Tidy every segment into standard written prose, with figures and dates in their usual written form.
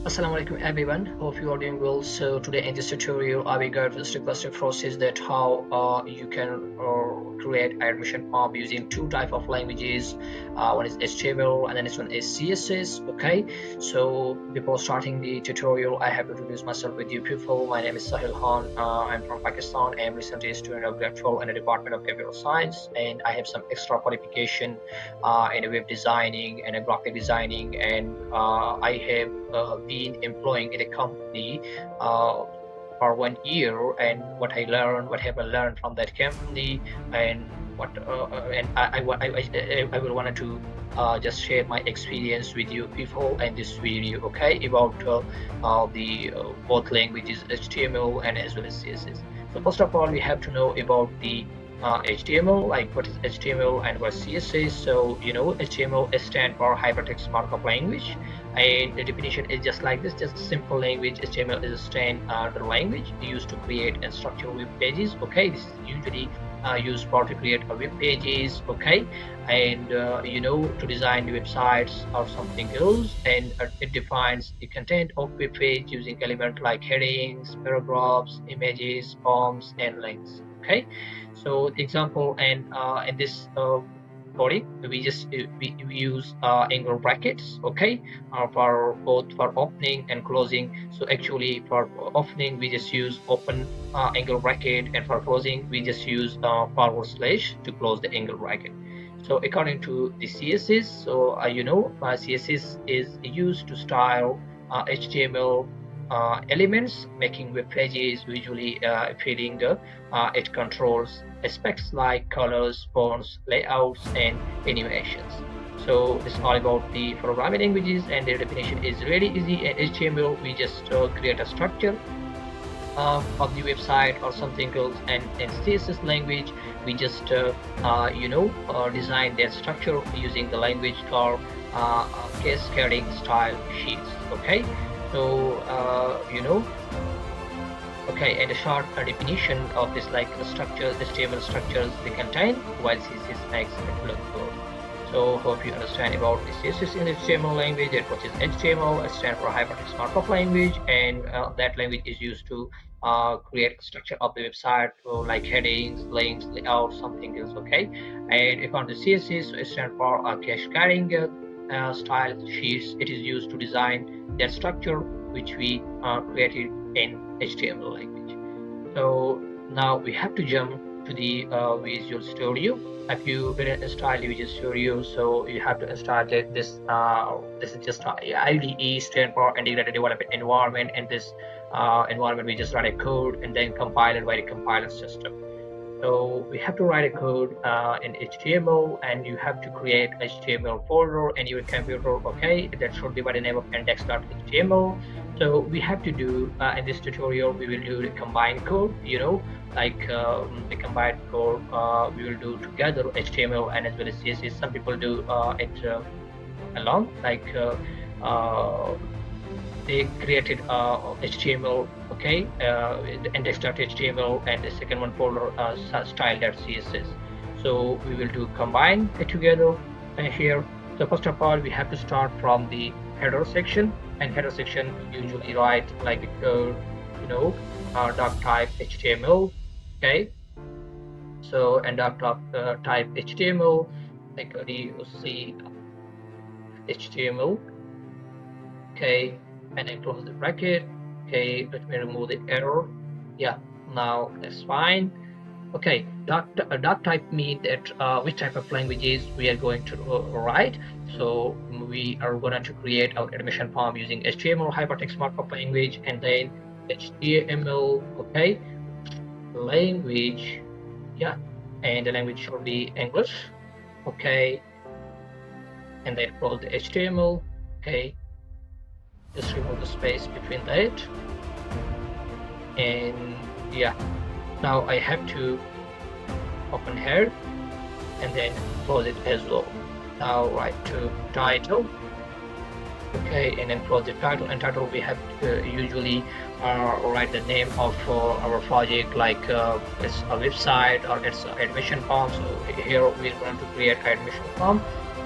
Assalamu alaikum everyone, hope you are doing well. So today in this tutorial I will guide the step-by-step process that how you can create admission form using two type of languages. One is HTML and then this one is CSS. Okay, so before starting the tutorial I have to introduce myself with you people. My name is Sahil Khan. I'm from Pakistan. I am recently a student of grade 12 in the Department of Computer Science, and I have some extra qualification in a web designing and a graphic designing, and I have been employing in a company for 1 year, and what have I learned from that company, and what and I will wanted to just share my experience with you people in this video, okay, about the both languages HTML and as well as CSS. So first of all, we have to know about the HTML, like what is HTML and what is CSS. So HTML stands for hypertext markup language, and the definition is just like this, just a simple language. HTML is a standard language used to create and structure web pages. Okay, this is usually used for to create a web pages. Okay, and to design the websites or something else, and it defines the content of web page using elements like headings, paragraphs, images, forms, and links. Okay, so example, and in this coding we use angle brackets, okay, for both for opening and closing. So actually for opening we just use open angle bracket, and for closing we just use forward slash to close the angle bracket. So according to the CSS, so CSS is used to style HTML elements, making web pages visually appealing. It controls aspects like colors, fonts, layouts, and animations. So it's all about the programming languages, and their definition is really easy. In HTML, we just create a structure of the website or something else, and in CSS language, we just design that structure using the language called cascading style sheets. Okay, so okay, and a short definition of this, like the structures, HTML structures they contain, while CSS makes it look good. So hope you understand about the CSS in HTML language, and what is HTML. It stands for hypertext markup language, and that language is used to create structure of the website, so like headings, links, layout, something else. Okay, and if on the CSS, so it stands for cascading style sheets. It is used to design that structure which we created in HTML language. So now we have to jump to the Visual Studio. If you didn't install Visual Studio, so you have to install it. This is just IDE, stand for Integrated Development Environment. In this environment, we just write a code and then compile it by the compiler system. So we have to write a code in HTML, and you have to create HTML folder in your computer. Okay, that should be by the name of index.html. So we have to do in this tutorial, we will do the combined code, like the combined code we will do together HTML and as well as CSS. Some people do it along, like they created HTML, okay, the index.html, and the second one folder style.css. So we will do combine it together here. So first of all, we have to start from the header section, and header section usually write like a code, doc type HTML. Okay, so and doc type HTML, like you see HTML. Okay, and then close the bracket. Okay, let me remove the error. Yeah, now that's fine. Okay, doc type means that which type of languages we are going to write. So we are going to create our admission form using HTML hypertext markup language, and then HTML. Okay, language. Yeah, and the language should be English. Okay, and then close the HTML. Okay, just remove the space between that, and yeah, now I have to open here and then close it as well. Now write to title. Okay, and then close the title, and title we have to usually write the name of our project, like it's a website or it's an admission form. So here we're going to create admission form,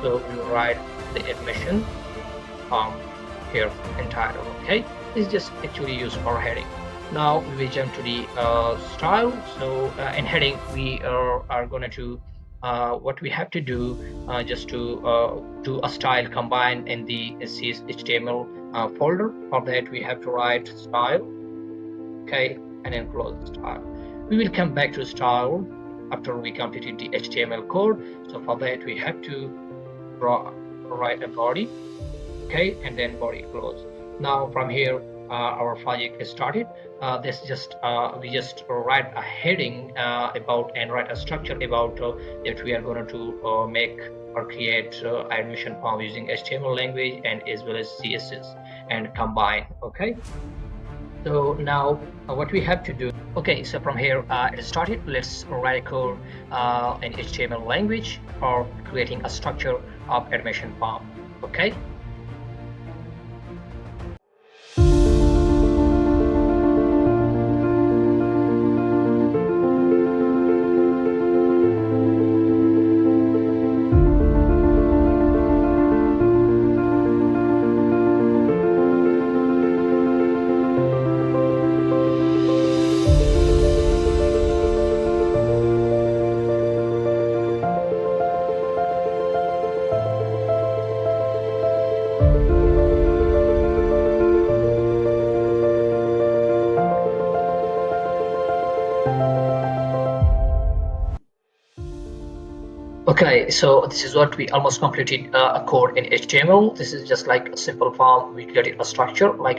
so we will write the admission form. here in title. Okay, this is just actually used for heading. Now we will jump to the style. So in heading we are going to what we have to do just to do a style combine in the HTML folder. For that we have to write style, okay, and then close the style. We will come back to style after we completed the HTML code. So for that we have to write a body, okay, and then body close. Now from here our project is started. This just we just write a heading about and write a structure about that we are going to make or create admission form using HTML language and as well as CSS and combine. Okay, so now what we have to do, okay, so from here it started. Let's write a code in HTML language for creating a structure of admission form. Okay, okay, so this is what we almost completed a code in HTML. This is just like a simple form. We created a structure, like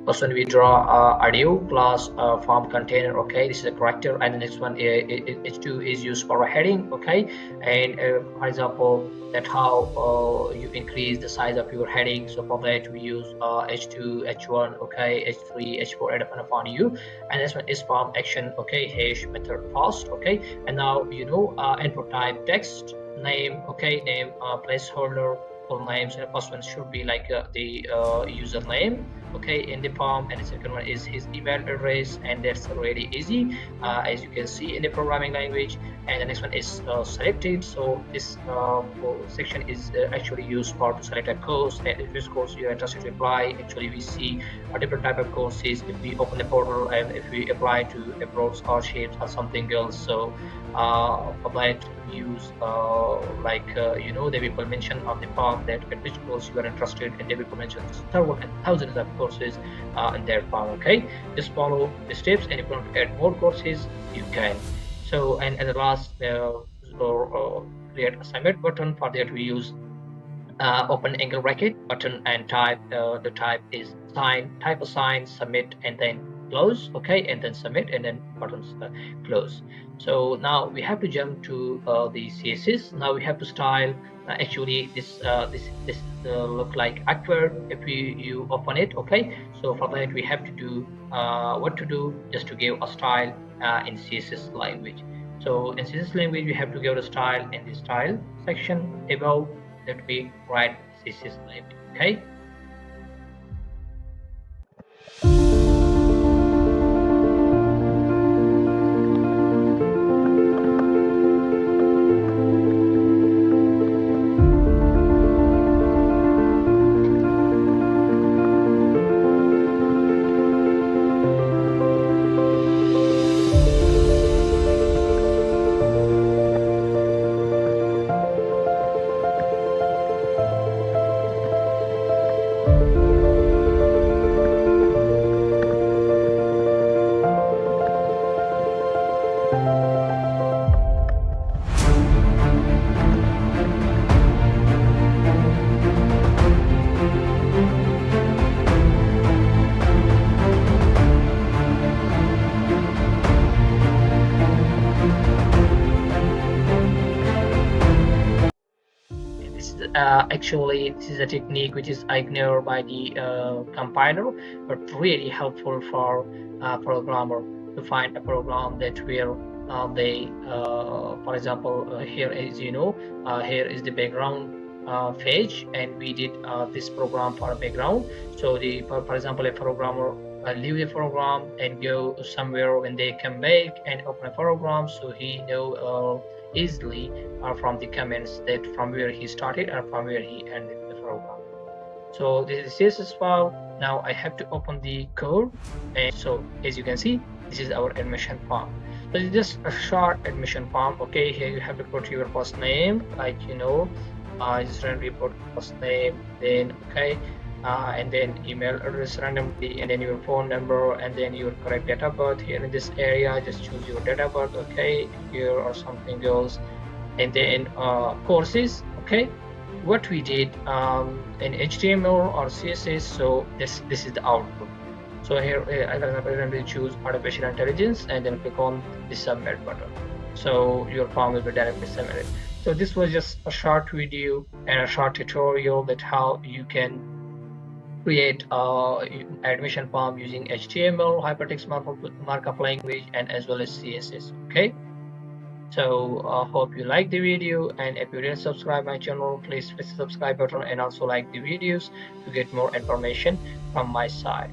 first when we draw audio plus form container. Okay, this is a character, and the next one H2 is used for a heading. Okay, and for example, that how you increase the size of your heading. So for that we use H2, H1, okay, H3, H4, and upon you. And this one is form action. Okay, hash method first. Okay, and now input type text name, okay, name placeholder full names. And the first one should be like the username, okay, in the form, and the second one is his email address, and that's really easy as you can see in the programming language. And the next one is selected. So this section is actually used for to select a course, and if this course you are interested to apply. Actually we see a different type of courses if we open the portal, and if we apply to approach scholarships or something else. So for that we use the people mention on the form that at which course you are interested, and they will mention several and thousands of courses in their form. Okay, just follow the steps, and if you want to add more courses you can. So, and at the last create a submit button. For that we use open angle bracket button and type the type is sign, type a sign, submit, and then close. Okay, and then submit, and then buttons close. So now we have to jump to the CSS. Now we have to style. Actually this look like awkward if you open it. Okay, so for that we have to do what to do, just to give a style in CSS language. So in CSS language we have to give a style in the style section above that we write CSS language. Okay, actually this is a technique which is ignored by the compiler, but really helpful for programmer to find a program that where they for example here is here is the background page, and we did this program for a background. So the for example a programmer leave the program and go somewhere, when they come back and open a program, so he know easily from the comments that from where he started or from where he ended the program. So this is CSS file. Now I have to open the code, and so as you can see, this is our admission form. So it's just a short admission form. Okay, here you have to put your first name, like just randomly put first name, then okay, and then email address randomly, and then your phone number, and then your correct date of birth. Here in this area, just choose your date of birth, okay, here or something else, and then courses, okay, what we did in HTML or CSS. So this is the output. So here I randomly choose artificial intelligence and then click on the submit button. So your form will be directly submitted. So this was just a short video and a short tutorial that how you can create admission form using HTML, hypertext markup language, and as well as CSS. Okay. So hope you like the video, and if you didn't subscribe my channel, please press the subscribe button and also like the videos to get more information from my side.